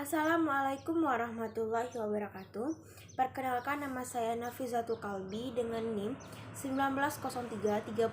Assalamualaikum warahmatullahi wabarakatuh. Perkenalkan, nama saya Nafizatul Kalbi dengan NIM 19033046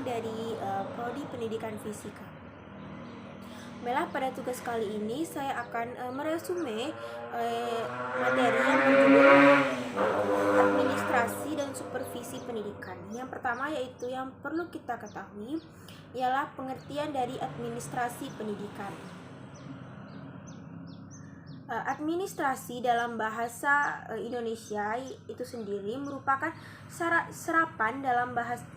dari Prodi Pendidikan Fisika. Baiklah, pada tugas kali ini saya akan meresume materi yang berjudul administrasi dan supervisi pendidikan. Yang pertama yaitu yang perlu kita ketahui ialah pengertian dari administrasi pendidikan. Administrasi dalam bahasa Indonesia itu sendiri merupakan serapan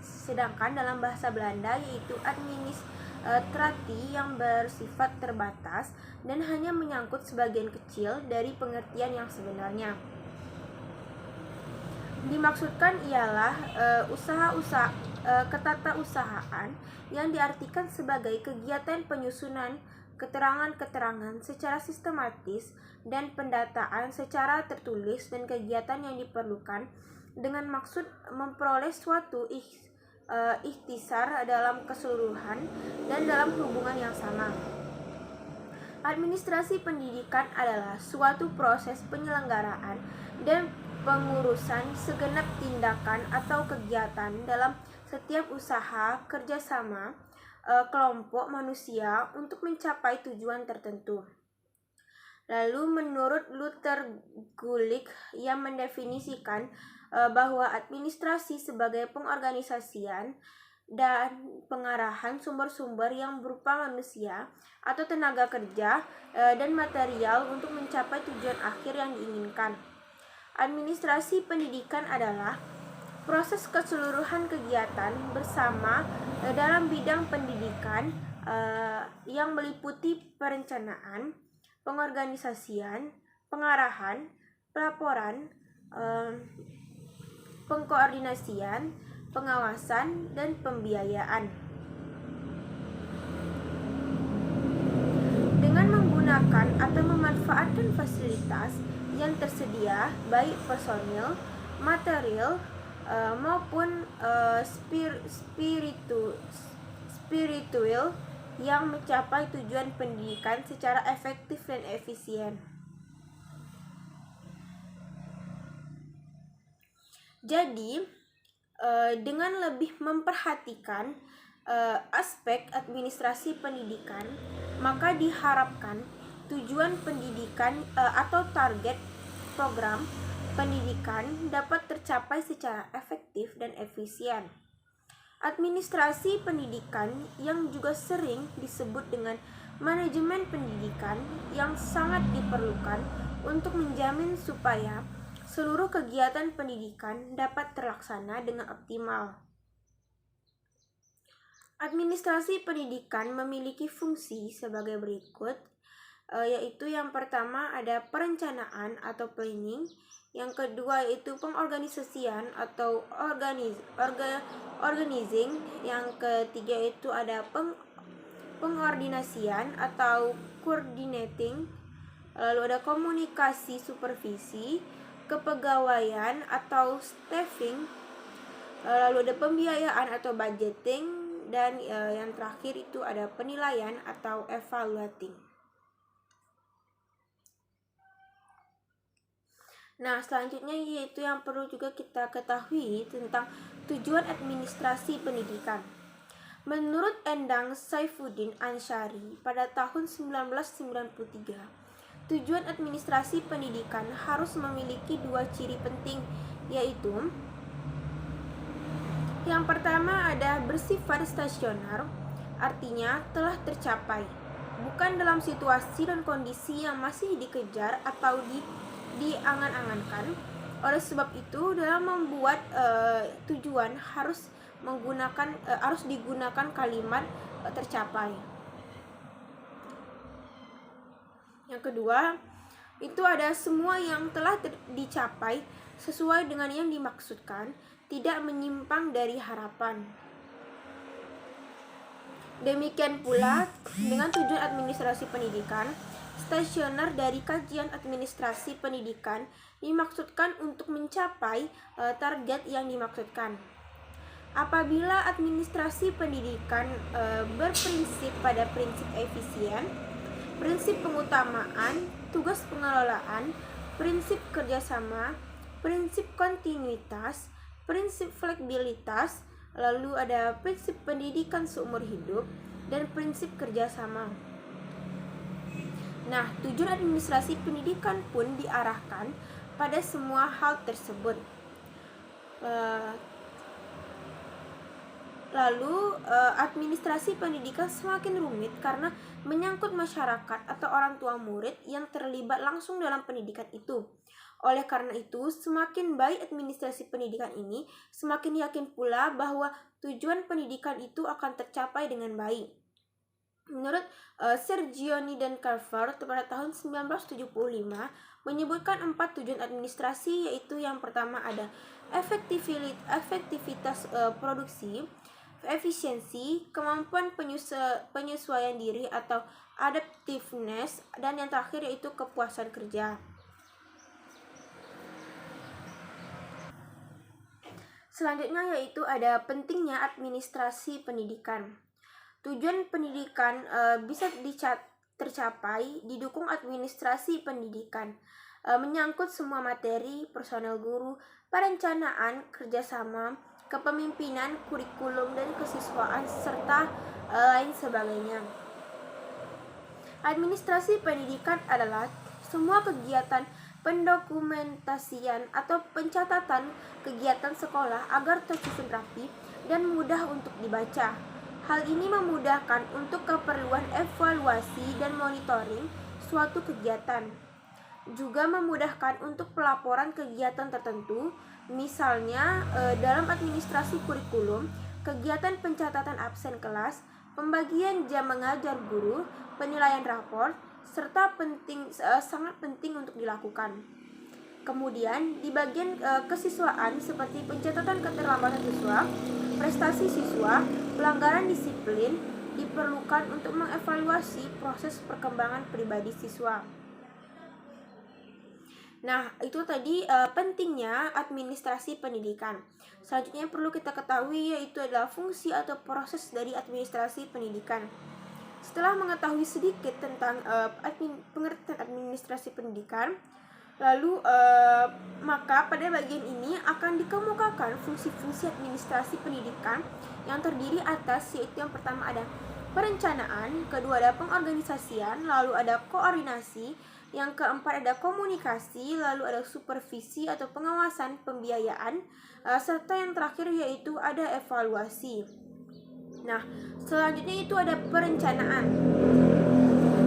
sedangkan dalam bahasa Belanda yaitu administrasi yang bersifat terbatas dan hanya menyangkut sebagian kecil dari pengertian yang sebenarnya. Dimaksudkan ialah ketatausahaan yang diartikan sebagai kegiatan penyusunan keterangan-keterangan secara sistematis dan pendataan secara tertulis dan kegiatan yang diperlukan dengan maksud memperoleh suatu ikhtisar dalam keseluruhan dan dalam hubungan yang sama. Administrasi pendidikan adalah suatu proses penyelenggaraan dan pengurusan segenap tindakan atau kegiatan dalam setiap usaha kerjasama kelompok manusia untuk mencapai tujuan tertentu. Lalu menurut Luther Gulick yang mendefinisikan bahwa administrasi sebagai pengorganisasian dan pengarahan sumber-sumber yang berupa manusia atau tenaga kerja dan material untuk mencapai tujuan akhir yang diinginkan. Administrasi pendidikan adalah proses keseluruhan kegiatan bersama dalam bidang pendidikan yang meliputi perencanaan, pengorganisasian, pengarahan, pelaporan, pengkoordinasian, pengawasan, dan pembiayaan. Dengan menggunakan atau memanfaatkan fasilitas yang tersedia, baik personil, material, maupun spiritual yang mencapai tujuan pendidikan secara efektif dan efisien. Jadi, dengan lebih memperhatikan aspek administrasi pendidikan, maka diharapkan tujuan pendidikan atau target program pendidikan dapat tercapai secara efektif dan efisien. Administrasi pendidikan yang juga sering disebut dengan manajemen pendidikan yang sangat diperlukan untuk menjamin supaya seluruh kegiatan pendidikan dapat terlaksana dengan optimal. Administrasi pendidikan memiliki fungsi sebagai berikut, yaitu yang pertama ada perencanaan atau planning, yang kedua yaitu pengorganisasian atau organizing, yang ketiga itu ada pengordinasian atau coordinating, lalu ada komunikasi supervisi, kepegawaian atau staffing, lalu ada pembiayaan atau budgeting, dan yang terakhir itu ada penilaian atau evaluating. Nah, selanjutnya yaitu yang perlu juga kita ketahui tentang tujuan administrasi pendidikan. Menurut Endang Saifuddin Ansyari pada tahun 1993, tujuan administrasi pendidikan harus memiliki dua ciri penting, yaitu yang pertama ada bersifat stasioner, artinya telah tercapai, bukan dalam situasi dan kondisi yang masih dikejar atau diangan-angankan. Oleh sebab itu, dalam membuat tujuan harus digunakan kalimat tercapai. Yang kedua, itu ada semua yang telah dicapai sesuai dengan yang dimaksudkan, tidak menyimpang dari harapan. Demikian pula dengan tujuan administrasi pendidikan, stasioner dari kajian administrasi pendidikan dimaksudkan untuk mencapai target yang dimaksudkan. Apabila administrasi pendidikan berprinsip pada prinsip efisien, prinsip pengutamaan, tugas pengelolaan, prinsip kerjasama, prinsip kontinuitas, prinsip fleksibilitas, lalu ada prinsip pendidikan seumur hidup, dan prinsip kerjasama. Nah, tujuan administrasi pendidikan pun diarahkan pada semua hal tersebut. Administrasi pendidikan semakin rumit karena menyangkut masyarakat atau orang tua murid yang terlibat langsung dalam pendidikan itu. Oleh karena itu, semakin baik administrasi pendidikan ini, semakin yakin pula bahwa tujuan pendidikan itu akan tercapai dengan baik. Menurut Sergioni dan Carver pada tahun 1975 menyebutkan 4 tujuan administrasi, yaitu yang pertama ada efektivitas produksi, efisiensi, kemampuan penyesuaian diri atau adaptiveness, dan yang terakhir yaitu kepuasan kerja. Selanjutnya yaitu ada pentingnya administrasi pendidikan. Tujuan pendidikan bisa tercapai didukung administrasi pendidikan, menyangkut semua materi, personel guru, perencanaan, kerjasama, kepemimpinan, kurikulum, dan kesiswaan, serta lain sebagainya. Administrasi pendidikan adalah semua kegiatan pendokumentasian atau pencatatan kegiatan sekolah agar tersusun rapi dan mudah untuk dibaca. Hal ini memudahkan untuk keperluan evaluasi dan monitoring suatu kegiatan. Juga memudahkan untuk pelaporan kegiatan tertentu, misalnya dalam administrasi kurikulum, kegiatan pencatatan absen kelas, pembagian jam mengajar guru, penilaian rapor, serta sangat penting untuk dilakukan. Kemudian di bagian kesiswaan seperti pencatatan keterlambatan siswa, prestasi siswa, pelanggaran disiplin diperlukan untuk mengevaluasi proses perkembangan pribadi siswa. Nah, itu tadi pentingnya administrasi pendidikan. Selanjutnya yang perlu kita ketahui yaitu adalah fungsi atau proses dari administrasi pendidikan. Setelah mengetahui sedikit tentang pengertian administrasi pendidikan, lalu maka pada bagian ini akan dikemukakan fungsi-fungsi administrasi pendidikan yang terdiri atas, yaitu yang pertama ada perencanaan, kedua ada pengorganisasian, lalu ada koordinasi, yang keempat ada komunikasi, lalu ada supervisi atau pengawasan pembiayaan, serta yang terakhir yaitu ada evaluasi. Nah, selanjutnya itu ada perencanaan.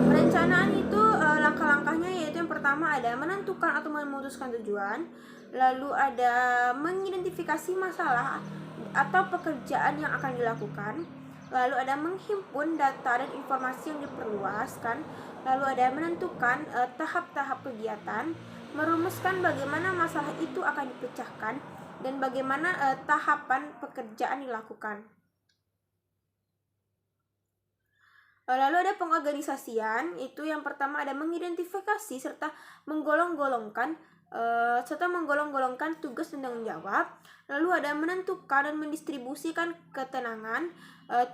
Perencanaan itu langkah-langkahnya yaitu yang pertama ada menentukan atau memutuskan tujuan, lalu ada mengidentifikasi masalah atau pekerjaan yang akan dilakukan, lalu ada menghimpun data dan informasi yang diperluaskan, lalu ada menentukan tahap-tahap kegiatan, merumuskan bagaimana masalah itu akan dipecahkan, dan bagaimana tahapan pekerjaan dilakukan. Lalu ada pengorganisasian, itu yang pertama ada mengidentifikasi serta menggolong-golongkan tugas dan tanggung jawab. Lalu ada menentukan dan mendistribusikan ketenangan,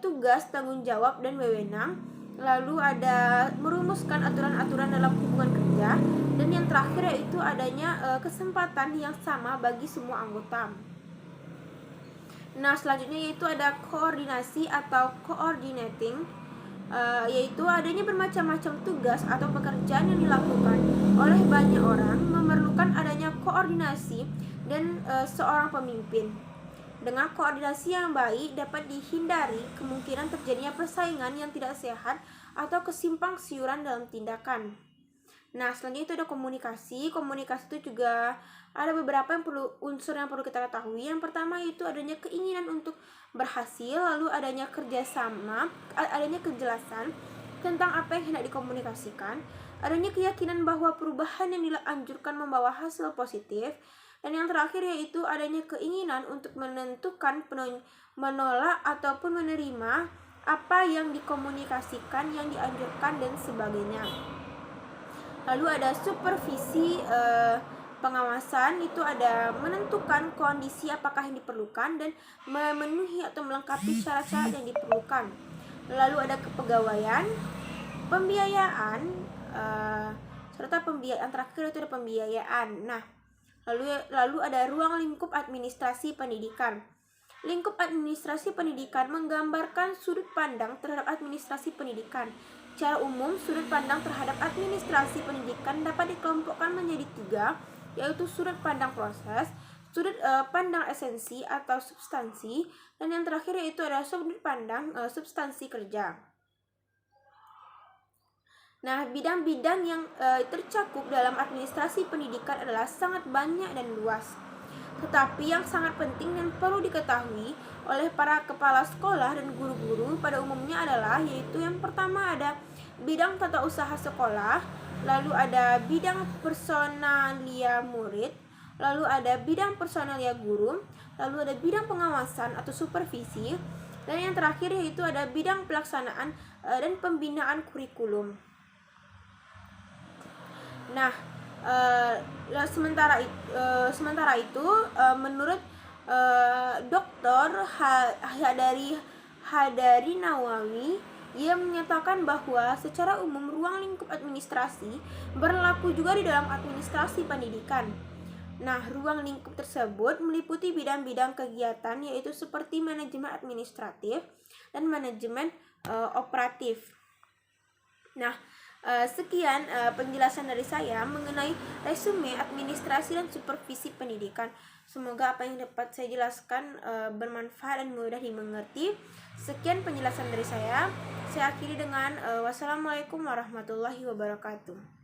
tugas, tanggung jawab, dan wewenang. Lalu ada merumuskan aturan-aturan dalam hubungan kerja. Dan yang terakhir yaitu adanya kesempatan yang sama bagi semua anggota. Nah, selanjutnya yaitu ada koordinasi atau coordinating, yaitu adanya bermacam-macam tugas atau pekerjaan yang dilakukan oleh banyak orang, memerlukan adanya koordinasi dan seorang pemimpin. Dengan koordinasi yang baik dapat dihindari kemungkinan terjadinya persaingan yang tidak sehat atau kesimpang siuran dalam tindakan. Nah, selanjutnya itu ada komunikasi. Komunikasi itu juga ada beberapa unsur yang perlu kita ketahui. Yang pertama itu adanya keinginan untuk berhasil, lalu adanya kerjasama, adanya kejelasan tentang apa yang hendak dikomunikasikan, adanya keyakinan bahwa perubahan yang dianjurkan membawa hasil positif, dan yang terakhir yaitu adanya keinginan untuk menentukan, menolak ataupun menerima apa yang dikomunikasikan, yang dianjurkan, dan sebagainya. Lalu ada supervisi pengawasan, itu ada menentukan kondisi apakah yang diperlukan dan memenuhi atau melengkapi syarat-syarat yang diperlukan. Lalu ada kepegawaian, pembiayaan, serta pembiayaan. Terakhir itu ada pembiayaan. Nah, lalu ada ruang lingkup administrasi pendidikan. Lingkup administrasi pendidikan menggambarkan sudut pandang terhadap administrasi pendidikan. Secara umum, sudut pandang terhadap administrasi pendidikan dapat dikelompokkan menjadi 3, yaitu sudut pandang proses, sudut pandang esensi atau substansi, dan yang terakhir yaitu ada sudut pandang substansi kerja. Nah, bidang-bidang yang tercakup dalam administrasi pendidikan adalah sangat banyak dan luas. Tetapi yang sangat penting dan perlu diketahui oleh para kepala sekolah dan guru-guru pada umumnya adalah yaitu yang pertama ada bidang tata usaha sekolah, lalu ada bidang personalia murid, lalu ada bidang personalia guru, lalu ada bidang pengawasan atau supervisi, dan yang terakhir yaitu ada bidang pelaksanaan dan pembinaan kurikulum. Nah, sementara itu menurut Dr. Hadari Nawawi, ia menyatakan bahwa secara umum ruang lingkup administrasi berlaku juga di dalam administrasi pendidikan. Nah, ruang lingkup tersebut meliputi bidang-bidang kegiatan yaitu seperti manajemen administratif dan manajemen operatif. Nah, sekian penjelasan dari saya mengenai resume administrasi dan supervisi pendidikan. Semoga apa yang dapat saya jelaskan bermanfaat dan mudah dimengerti. Sekian penjelasan dari saya. Saya akhiri dengan wassalamualaikum warahmatullahi wabarakatuh.